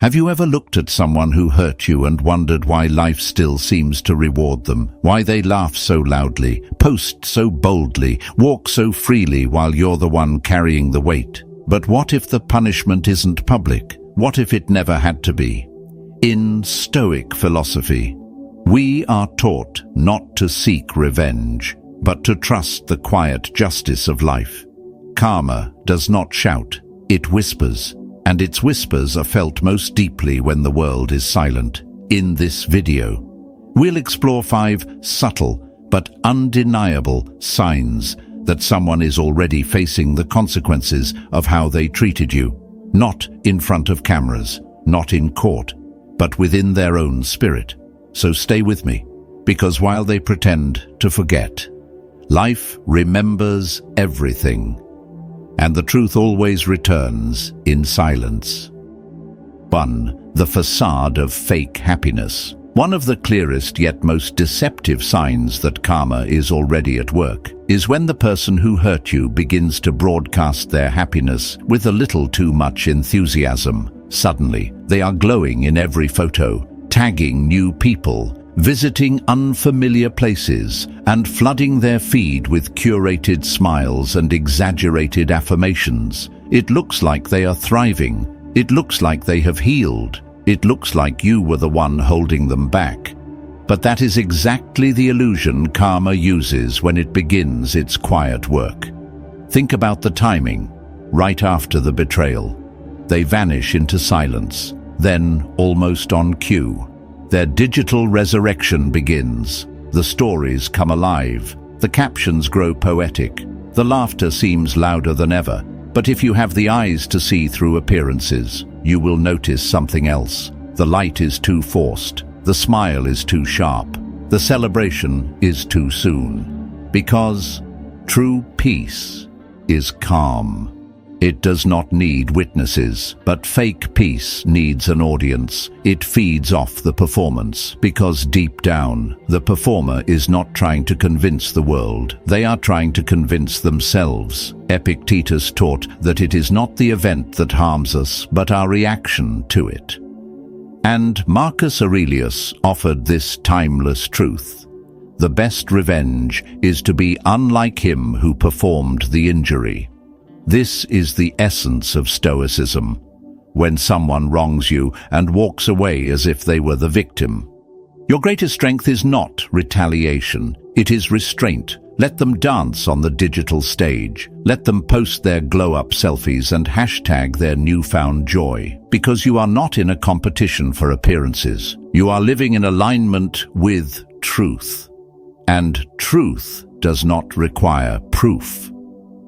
Have you ever looked at someone who hurt you and wondered why life still seems to reward them? Why they laugh so loudly, post so boldly, walk so freely while you're the one carrying the weight? But what if the punishment isn't public? What if it never had to be? In Stoic philosophy, we are taught not to seek revenge, but to trust the quiet justice of life. Karma does not shout, it whispers. And its whispers are felt most deeply when the world is silent. In this video, we'll explore 5 subtle but undeniable signs that someone is already facing the consequences of how they treated you. Not in front of cameras, not in court, but within their own spirit. So stay with me, because while they pretend to forget, life remembers everything. And the truth always returns in silence. 1. The facade of fake happiness. One of the clearest yet most deceptive signs that karma is already at work is when the person who hurt you begins to broadcast their happiness with a little too much enthusiasm. Suddenly, they are glowing in every photo, tagging new people, visiting unfamiliar places, and flooding their feed with curated smiles and exaggerated affirmations. It looks like they are thriving. It looks like they have healed. It looks like you were the one holding them back. But that is exactly the illusion karma uses when it begins its quiet work. Think about the timing. Right after the betrayal, they vanish into silence. Then, almost on cue, their digital resurrection begins. The stories come alive. The captions grow poetic. The laughter seems louder than ever. But if you have the eyes to see through appearances, you will notice something else. The light is too forced. The smile is too sharp. The celebration is too soon. Because true peace is calm. It does not need witnesses, but fake peace needs an audience. It feeds off the performance, because deep down, the performer is not trying to convince the world. They are trying to convince themselves. Epictetus taught that it is not the event that harms us, but our reaction to it. And Marcus Aurelius offered this timeless truth. The best revenge is to be unlike him who performed the injury. This is the essence of Stoicism. When someone wrongs you and walks away as if they were the victim. Your greatest strength is not retaliation, it is restraint. Let them dance on the digital stage. Let them post their glow-up selfies and hashtag their newfound joy. Because you are not in a competition for appearances. You are living in alignment with truth. And truth does not require proof.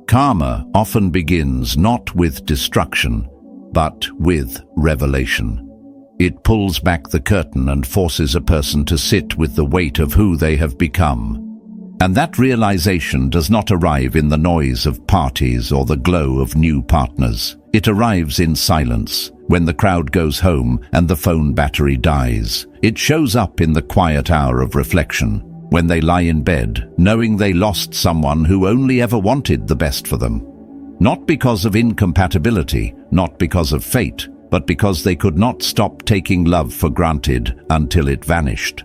Karma often begins not with destruction, but with revelation. It pulls back the curtain and forces a person to sit with the weight of who they have become. And that realization does not arrive in the noise of parties or the glow of new partners. It arrives in silence, when the crowd goes home and the phone battery dies. It shows up in the quiet hour of reflection, when they lie in bed, knowing they lost someone who only ever wanted the best for them. Not because of incompatibility, not because of fate, but because they could not stop taking love for granted until it vanished.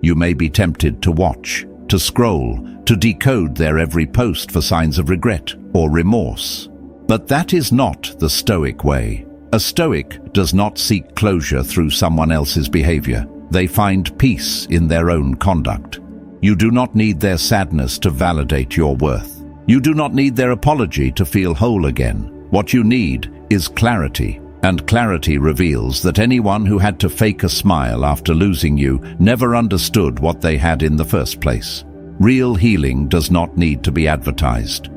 You may be tempted to watch, to scroll, to decode their every post for signs of regret or remorse. But that is not the Stoic way. A Stoic does not seek closure through someone else's behavior. They find peace in their own conduct. You do not need their sadness to validate your worth. You do not need their apology to feel whole again. What you need is clarity, and clarity reveals that anyone who had to fake a smile after losing you never understood what they had in the first place. Real healing does not need to be advertised.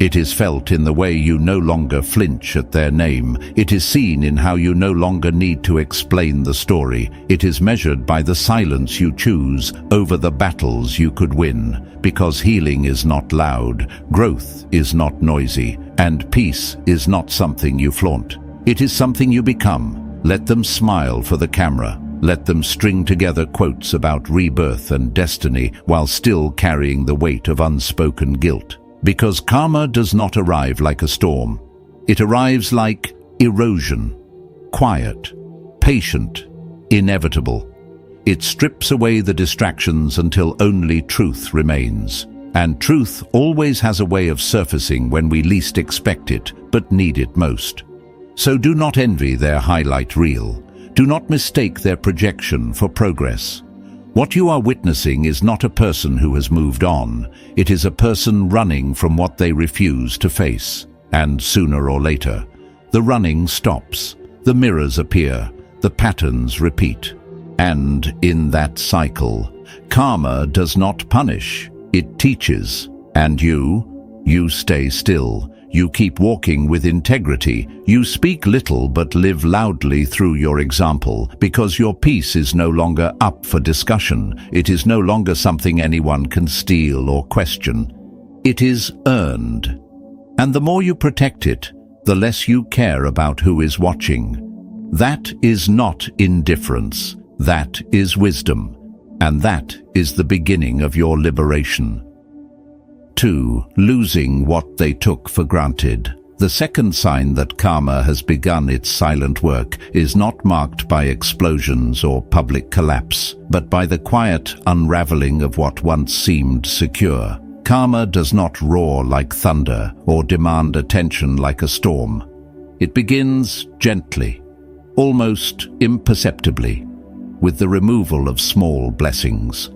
It is felt in the way you no longer flinch at their name. It is seen in how you no longer need to explain the story. It is measured by the silence you choose over the battles you could win. Because healing is not loud, growth is not noisy, and peace is not something you flaunt. It is something you become. Let them smile for the camera. Let them string together quotes about rebirth and destiny while still carrying the weight of unspoken guilt. Because karma does not arrive like a storm. It arrives like erosion, quiet, patient, inevitable. It strips away the distractions until only truth remains. And truth always has a way of surfacing when we least expect it, but need it most. So do not envy their highlight reel. Do not mistake their projection for progress. What you are witnessing is not a person who has moved on. It is a person running from what they refuse to face. And sooner or later, the running stops. The mirrors appear. The patterns repeat. And in that cycle, karma does not punish. It teaches. And you stay still. You keep walking with integrity. You speak little but live loudly through your example, because your peace is no longer up for discussion. It is no longer something anyone can steal or question. It is earned. And the more you protect it, the less you care about who is watching. That is not indifference. That is wisdom. And that is the beginning of your liberation. 2. Losing what they took for granted. The second sign that karma has begun its silent work is not marked by explosions or public collapse, but by the quiet unraveling of what once seemed secure. Karma does not roar like thunder or demand attention like a storm. It begins gently, almost imperceptibly, with the removal of small blessings.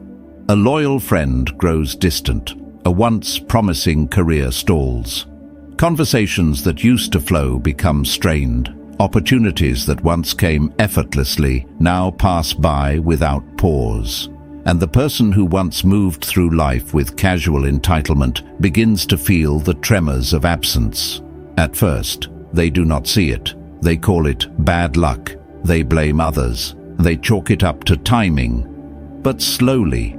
A loyal friend grows distant. A once promising career stalls. Conversations that used to flow become strained. Opportunities that once came effortlessly now pass by without pause. And the person who once moved through life with casual entitlement begins to feel the tremors of absence. At first, they do not see it. They call it bad luck. They blame others. They chalk it up to timing. But slowly,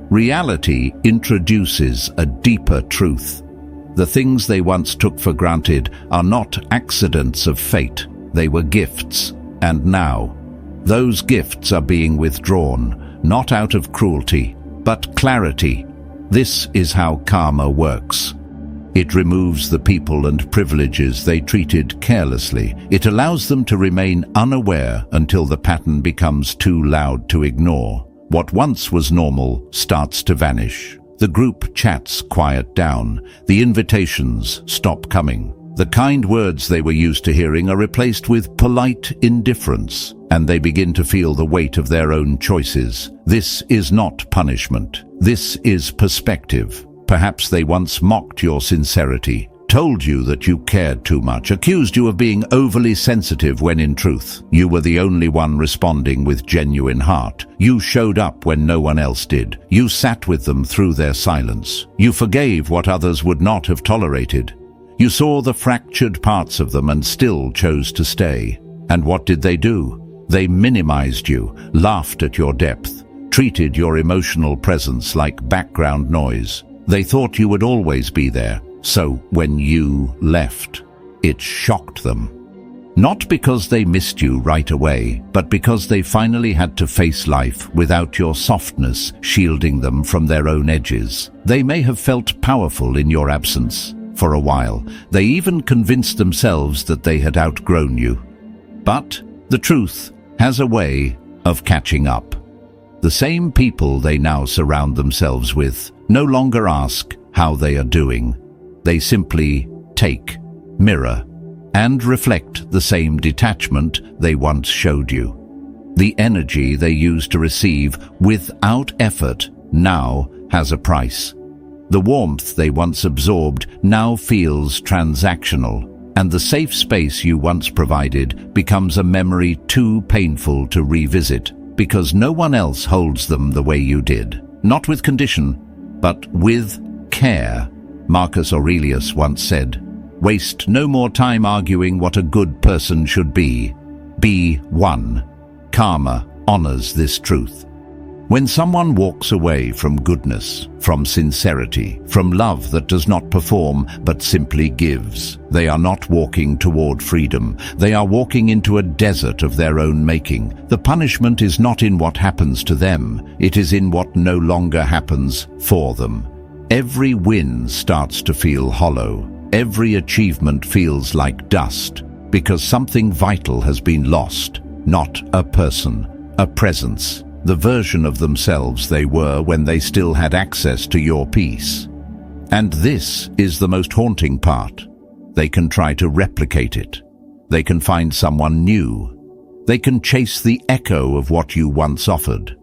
reality introduces a deeper truth. The things they once took for granted are not accidents of fate. They were gifts. And now, those gifts are being withdrawn, not out of cruelty, but clarity. This is how karma works. It removes the people and privileges they treated carelessly. It allows them to remain unaware until the pattern becomes too loud to ignore. What once was normal starts to vanish. The group chats quiet down. The invitations stop coming. The kind words they were used to hearing are replaced with polite indifference, and they begin to feel the weight of their own choices. This is not punishment. This is perspective. Perhaps they once mocked your sincerity, told you that you cared too much, accused you of being overly sensitive when in truth, you were the only one responding with genuine heart. You showed up when no one else did. You sat with them through their silence. You forgave what others would not have tolerated. You saw the fractured parts of them and still chose to stay. And what did they do? They minimized you, laughed at your depth, treated your emotional presence like background noise. They thought you would always be there. So when you left, it shocked them. Not because they missed you right away, but because they finally had to face life without your softness shielding them from their own edges. They may have felt powerful in your absence. For a while, they even convinced themselves that they had outgrown you. But the truth has a way of catching up. The same people they now surround themselves with no longer ask how they are doing. They simply take, mirror, and reflect the same detachment they once showed you. The energy they used to receive without effort now has a price. The warmth they once absorbed now feels transactional, and the safe space you once provided becomes a memory too painful to revisit, because no one else holds them the way you did. Not with condition, but with care. Marcus Aurelius once said, "Waste no more time arguing what a good person should be. Be one." Karma honors this truth. When someone walks away from goodness, from sincerity, from love that does not perform but simply gives, they are not walking toward freedom. They are walking into a desert of their own making. The punishment is not in what happens to them. It is in what no longer happens for them. Every win starts to feel hollow. Every achievement feels like dust, because something vital has been lost. not a person, a presence, the version of themselves they were when they still had access to your peace. And this is the most haunting part. They can try to replicate it. They can find someone new. They can chase the echo of what you once offered.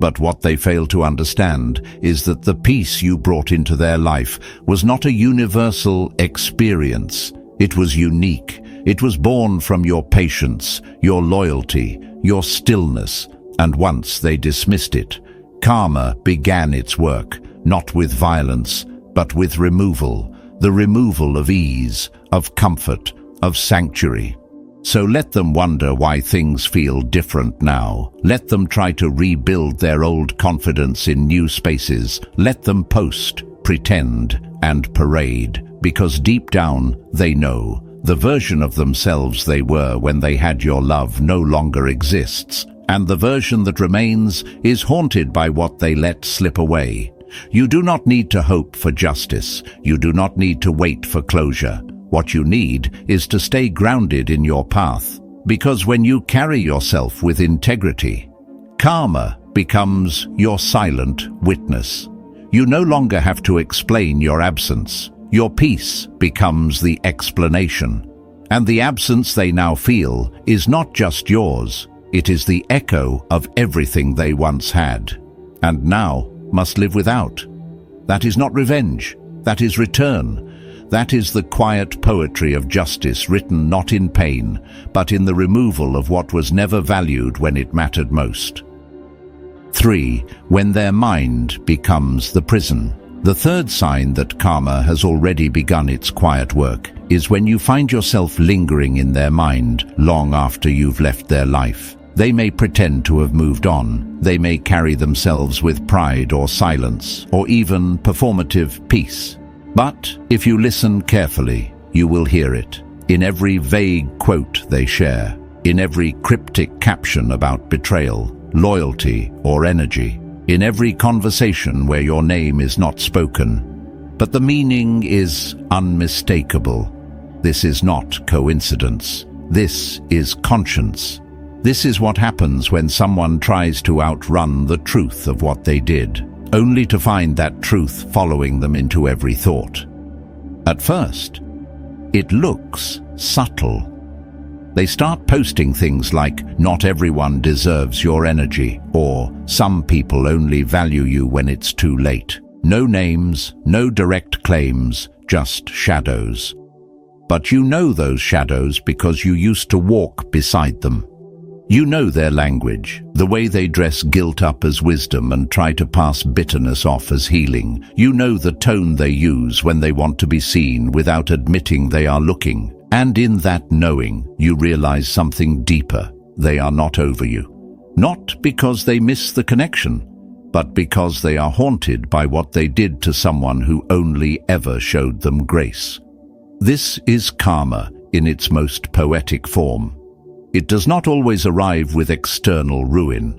But what they fail to understand is that the peace you brought into their life was not a universal experience. It was unique. It was born from your patience, your loyalty, your stillness, and once they dismissed it, karma began its work, not with violence, but with removal, the removal of ease, of comfort, of sanctuary. So let them wonder why things feel different now. Let them try to rebuild their old confidence in new spaces. Let them post, pretend, and parade, because deep down they know the version of themselves they were when they had your love no longer exists, and the version that remains is haunted by what they let slip away. You do not need to hope for justice. You do not need to wait for closure. What you need is to stay grounded in your path, because when you carry yourself with integrity, karma becomes your silent witness. You no longer have to explain your absence. Your peace becomes the explanation. And the absence they now feel is not just yours. It is the echo of everything they once had, and now must live without. That is not revenge. That is return. That is the quiet poetry of justice, written not in pain, but in the removal of what was never valued when it mattered most. 3. When their mind becomes the prison. The third sign that karma has already begun its quiet work is when you find yourself lingering in their mind long after you've left their life. They may pretend to have moved on. They may carry themselves with pride or silence, or even performative peace. But if you listen carefully, you will hear it. In every vague quote they share, in every cryptic caption about betrayal, loyalty, or energy, in every conversation where your name is not spoken. But the meaning is unmistakable. This is not coincidence. This is conscience. This is what happens when someone tries to outrun the truth of what they did, only to find that truth following them into every thought. At first, it looks subtle. They start posting things like, "Not everyone deserves your energy," or "Some people only value you when it's too late." No names, no direct claims, just shadows. But you know those shadows because you used to walk beside them. You know their language, the way they dress guilt up as wisdom and try to pass bitterness off as healing. You know the tone they use when they want to be seen without admitting they are looking. And in that knowing, you realize something deeper. They are not over you. Not because they miss the connection, but because they are haunted by what they did to someone who only ever showed them grace. This is karma in its most poetic form. It does not always arrive with external ruin.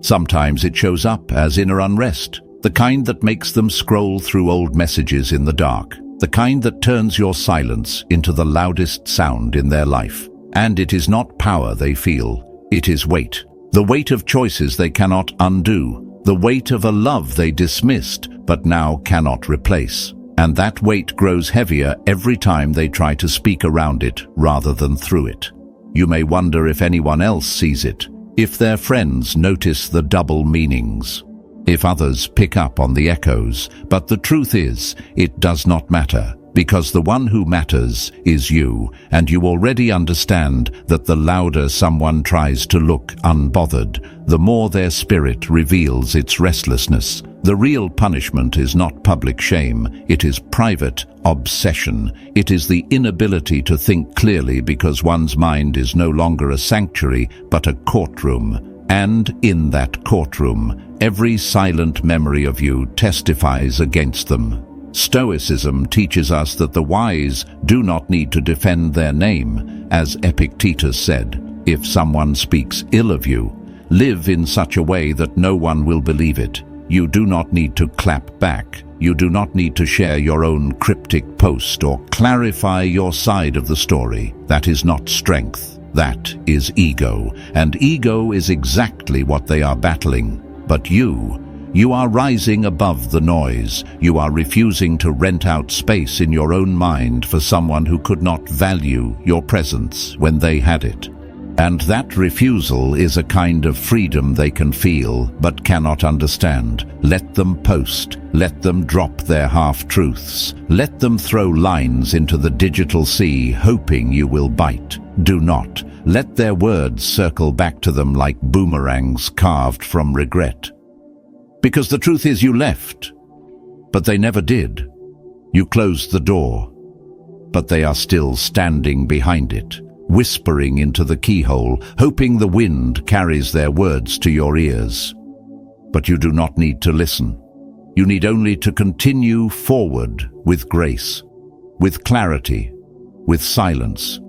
Sometimes it shows up as inner unrest, the kind that makes them scroll through old messages in the dark, the kind that turns your silence into the loudest sound in their life. And it is not power they feel, it is weight. The weight of choices they cannot undo, the weight of a love they dismissed but now cannot replace. And that weight grows heavier every time they try to speak around it rather than through it. You may wonder if anyone else sees it, if their friends notice the double meanings, if others pick up on the echoes. But the truth is, it does not matter, because the one who matters is you, and you already understand that the louder someone tries to look unbothered, the more their spirit reveals its restlessness. The real punishment is not public shame, it is private obsession. It is the inability to think clearly because one's mind is no longer a sanctuary but a courtroom. And in that courtroom, every silent memory of you testifies against them. Stoicism teaches us that the wise do not need to defend their name. As Epictetus said, if someone speaks ill of you, live in such a way that no one will believe it. You do not need to clap back. You do not need to share your own cryptic post or clarify your side of the story. That is not strength. That is ego, and ego is exactly what they are battling. But you are rising above the noise. You are refusing to rent out space in your own mind for someone who could not value your presence when they had it. And that refusal is a kind of freedom they can feel but cannot understand. Let them post. Let them drop their half-truths. Let them throw lines into the digital sea, hoping you will bite. Do not. Let their words circle back to them like boomerangs carved from regret. Because the truth is you left, but they never did. You closed the door, but they are still standing behind it, whispering into the keyhole, hoping the wind carries their words to your ears. But you do not need to listen. You need only to continue forward with grace, with clarity, with silence.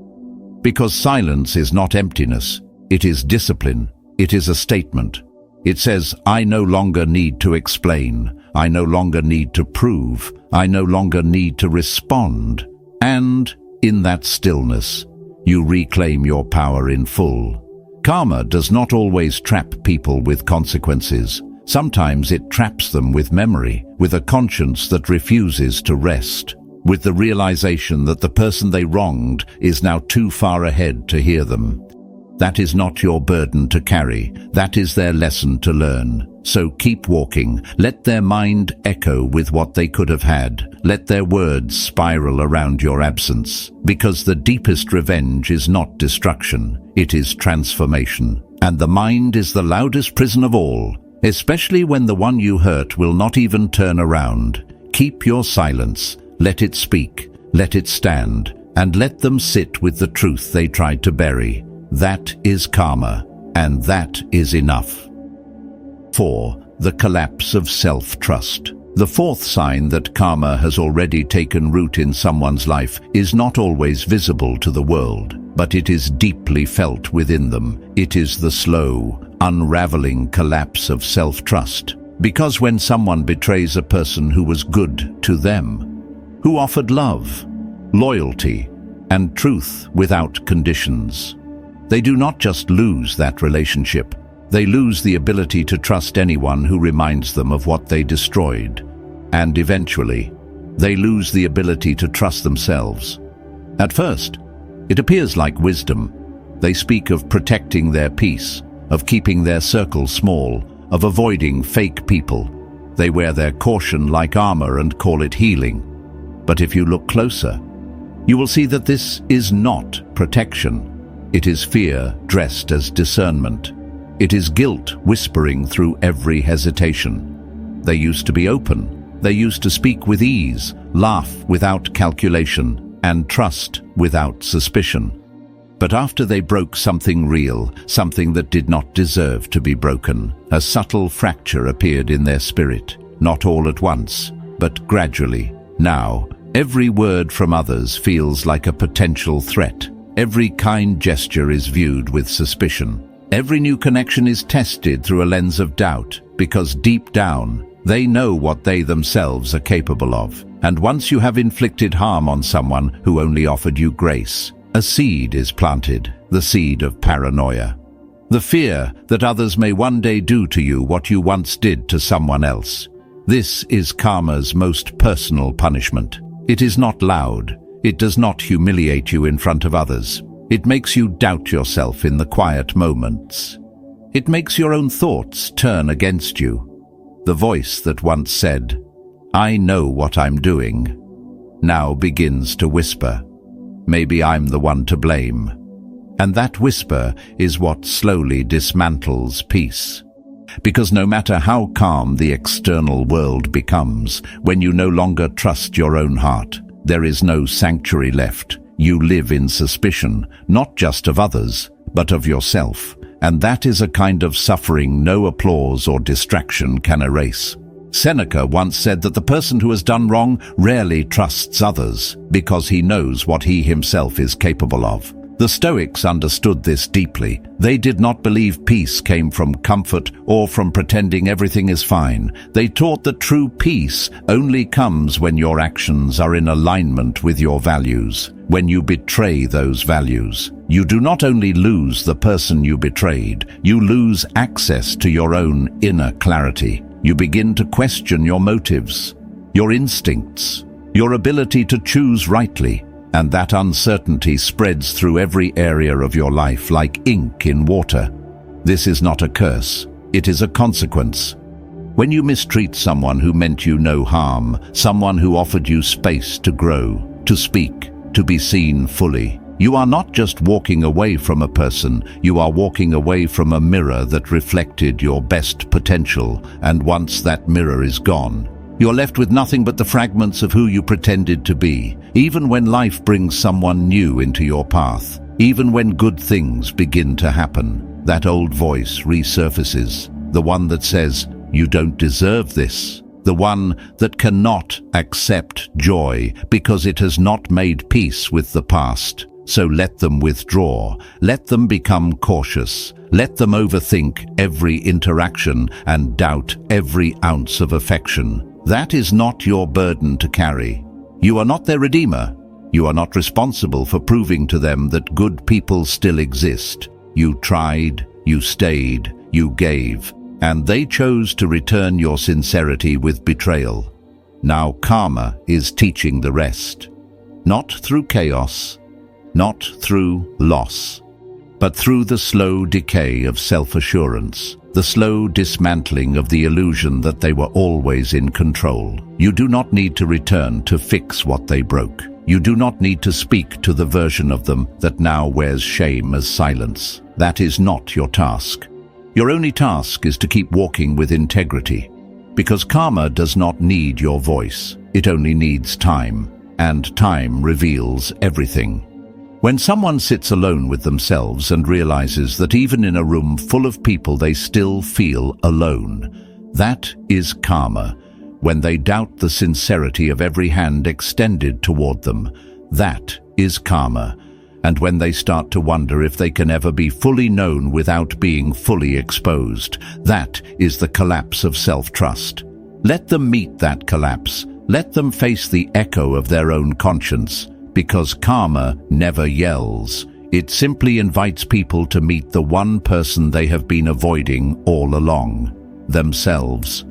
Because silence is not emptiness, it is discipline, it is a statement. It says, I no longer need to explain, I no longer need to prove, I no longer need to respond. And in that stillness, you reclaim your power in full. Karma does not always trap people with consequences. Sometimes it traps them with memory, with a conscience that refuses to rest, with the realization that the person they wronged is now too far ahead to hear them. That is not your burden to carry. That is their lesson to learn. So keep walking. Let their mind echo with what they could have had. Let their words spiral around your absence. Because the deepest revenge is not destruction. It is transformation. And the mind is the loudest prison of all, especially when the one you hurt will not even turn around. Keep your silence. Let it speak. Let it stand. And let them sit with the truth they tried to bury. That is karma, and that is enough. 4. The collapse of self-trust. The fourth sign that karma has already taken root in someone's life is not always visible to the world, but it is deeply felt within them. It is the slow, unraveling collapse of self-trust. Because when someone betrays a person who was good to them, who offered love, loyalty, and truth without conditions, they do not just lose that relationship, they lose the ability to trust anyone who reminds them of what they destroyed. And eventually, they lose the ability to trust themselves. At first, it appears like wisdom. They speak of protecting their peace, of keeping their circle small, of avoiding fake people. They wear their caution like armor and call it healing. But if you look closer, you will see that this is not protection. It is fear dressed as discernment. It is guilt whispering through every hesitation. They used to be open. They used to speak with ease, laugh without calculation, and trust without suspicion. But after they broke something real, something that did not deserve to be broken, a subtle fracture appeared in their spirit, not all at once, but gradually. Now, every word from others feels like a potential threat. Every kind gesture is viewed with suspicion. Every new connection is tested through a lens of doubt, because deep down, they know what they themselves are capable of. And once you have inflicted harm on someone who only offered you grace, a seed is planted, the seed of paranoia. The fear that others may one day do to you what you once did to someone else. This is karma's most personal punishment. It is not loud. It does not humiliate you in front of others. It makes you doubt yourself in the quiet moments. It makes your own thoughts turn against you. The voice that once said, "I know what I'm doing," now begins to whisper, "Maybe I'm the one to blame." And that whisper is what slowly dismantles peace. Because no matter how calm the external world becomes, when you no longer trust your own heart, there is no sanctuary left. You live in suspicion, not just of others, but of yourself. And that is a kind of suffering no applause or distraction can erase. Seneca once said that the person who has done wrong rarely trusts others, because he knows what he himself is capable of. The Stoics understood this deeply. They did not believe peace came from comfort or from pretending everything is fine. They taught that true peace only comes when your actions are in alignment with your values, when you betray those values. You do not only lose the person you betrayed, you lose access to your own inner clarity. You begin to question your motives, your instincts, your ability to choose rightly, and that uncertainty spreads through every area of your life like ink in water. This is not a curse, it is a consequence. When you mistreat someone who meant you no harm, someone who offered you space to grow, to speak, to be seen fully, you are not just walking away from a person, you are walking away from a mirror that reflected your best potential, and once that mirror is gone, you're left with nothing but the fragments of who you pretended to be. Even when life brings someone new into your path, even when good things begin to happen, that old voice resurfaces, the one that says, "You don't deserve this," the one that cannot accept joy because it has not made peace with the past. So let them withdraw, let them become cautious, let them overthink every interaction and doubt every ounce of affection. That is not your burden to carry. You are not their redeemer. You are not responsible for proving to them that good people still exist. You tried, you stayed, you gave, and they chose to return your sincerity with betrayal. Now karma is teaching the rest. Not through chaos, not through loss, but through the slow decay of self-assurance, the slow dismantling of the illusion that they were always in control. You do not need to return to fix what they broke. You do not need to speak to the version of them that now wears shame as silence. That is not your task. Your only task is to keep walking with integrity, because karma does not need your voice. It only needs time, and time reveals everything. When someone sits alone with themselves and realizes that even in a room full of people they still feel alone, that is karma. When they doubt the sincerity of every hand extended toward them, that is karma. And when they start to wonder if they can ever be fully known without being fully exposed, that is the collapse of self-trust. Let them meet that collapse. Let them face the echo of their own conscience. Because karma never yells. It simply invites people to meet the one person they have been avoiding all along, themselves.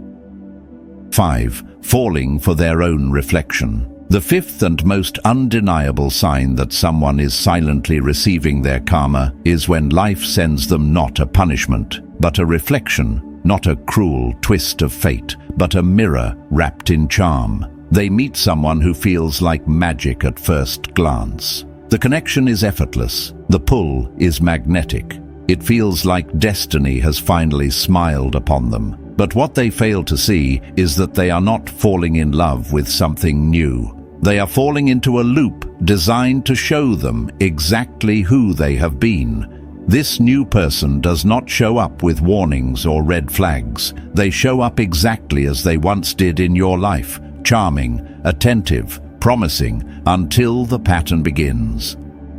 5. Falling for their own reflection. The fifth and most undeniable sign that someone is silently receiving their karma is when life sends them not a punishment, but a reflection, not a cruel twist of fate, but a mirror wrapped in charm. They meet someone who feels like magic at first glance. The connection is effortless. The pull is magnetic. It feels like destiny has finally smiled upon them. But what they fail to see is that they are not falling in love with something new. They are falling into a loop designed to show them exactly who they have been. This new person does not show up with warnings or red flags. They show up exactly as they once did in your life. Charming, attentive, promising, until the pattern begins.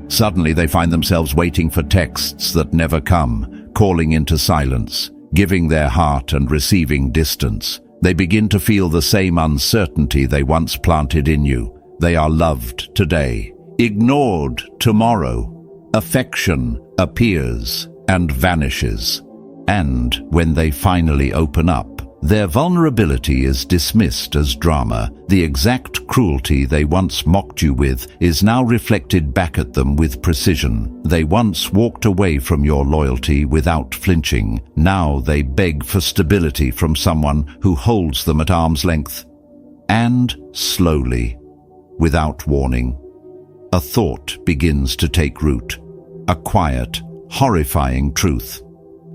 Suddenly they find themselves waiting for texts that never come, calling into silence, giving their heart and receiving distance. They begin to feel the same uncertainty they once planted in you. They are loved today, ignored tomorrow. Affection appears and vanishes. And when they finally open up, their vulnerability is dismissed as drama. The exact cruelty they once mocked you with is now reflected back at them with precision. They once walked away from your loyalty without flinching. Now they beg for stability from someone who holds them at arm's length. And slowly, without warning, a thought begins to take root. A quiet, horrifying truth.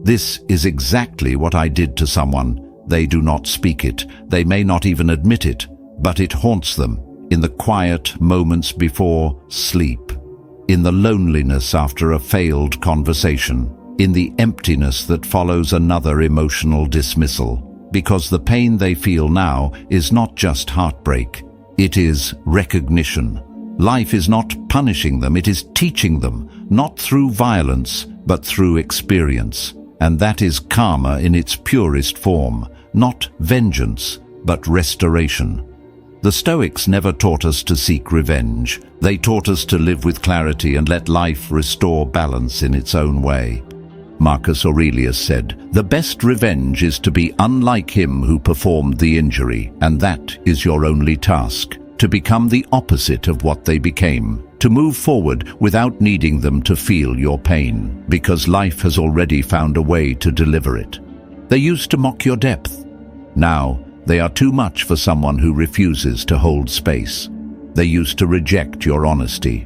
This is exactly what I did to someone. They do not speak it, they may not even admit it, but it haunts them in the quiet moments before sleep, in the loneliness after a failed conversation, in the emptiness that follows another emotional dismissal, because the pain they feel now is not just heartbreak, it is recognition. Life is not punishing them, it is teaching them, not through violence, but through experience. And that is karma in its purest form, not vengeance, but restoration. The Stoics never taught us to seek revenge. They taught us to live with clarity and let life restore balance in its own way. Marcus Aurelius said, "The best revenge is to be unlike him who performed the injury, and that is your only task, to become the opposite of what they became, to move forward without needing them to feel your pain, because life has already found a way to deliver it." They used to mock your depth. Now, they are too much for someone who refuses to hold space. They used to reject your honesty.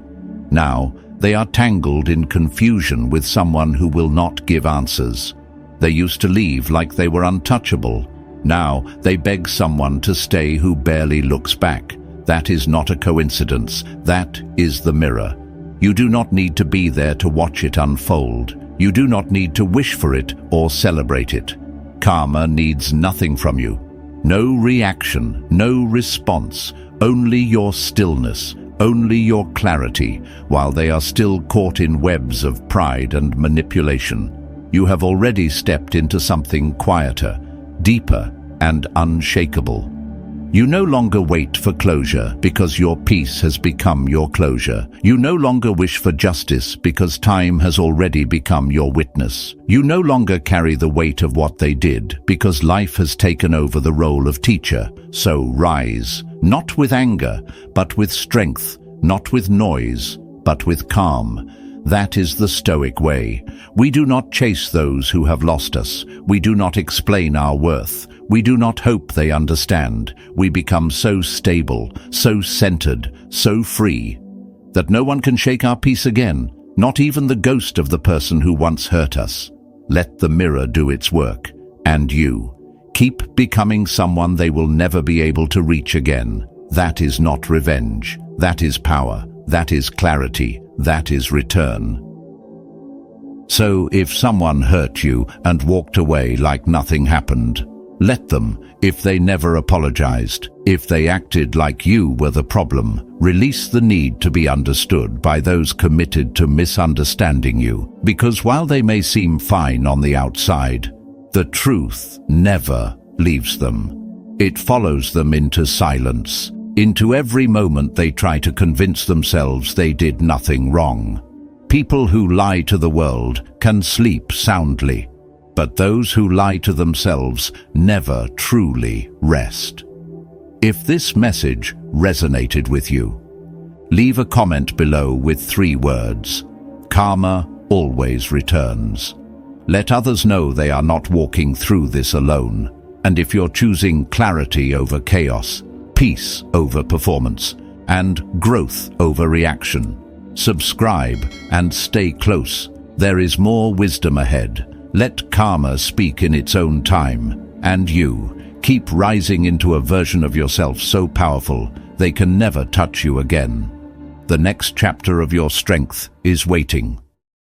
Now, they are tangled in confusion with someone who will not give answers. They used to leave like they were untouchable. Now, they beg someone to stay who barely looks back. That is not a coincidence. That is the mirror. You do not need to be there to watch it unfold. You do not need to wish for it or celebrate it. Karma needs nothing from you. No reaction, no response, only your stillness, only your clarity, while they are still caught in webs of pride and manipulation. You have already stepped into something quieter, deeper, and unshakable. You no longer wait for closure because your peace has become your closure. You no longer wish for justice because time has already become your witness. You no longer carry the weight of what they did because life has taken over the role of teacher. So rise, not with anger, but with strength, not with noise, but with calm. That is the Stoic way. We do not chase those who have lost us. We do not explain our worth. We do not hope they understand. We become so stable, so centered, so free, that no one can shake our peace again, not even the ghost of the person who once hurt us. Let the mirror do its work, and you. Keep becoming someone they will never be able to reach again. That is not revenge. That is power. That is clarity. That is return. So if someone hurt you and walked away like nothing happened, let them. If they never apologized, if they acted like you were the problem, release the need to be understood by those committed to misunderstanding you. Because while they may seem fine on the outside, the truth never leaves them. It follows them into silence, into every moment they try to convince themselves they did nothing wrong. People who lie to the world can sleep soundly, but those who lie to themselves never truly rest. If this message resonated with you, leave a comment below with 3 words. Karma always returns. Let others know they are not walking through this alone. And if you're choosing clarity over chaos, peace over performance, and growth over reaction, subscribe and stay close. There is more wisdom ahead. Let karma speak in its own time, and you keep rising into a version of yourself so powerful they can never touch you again. The next chapter of your strength is waiting.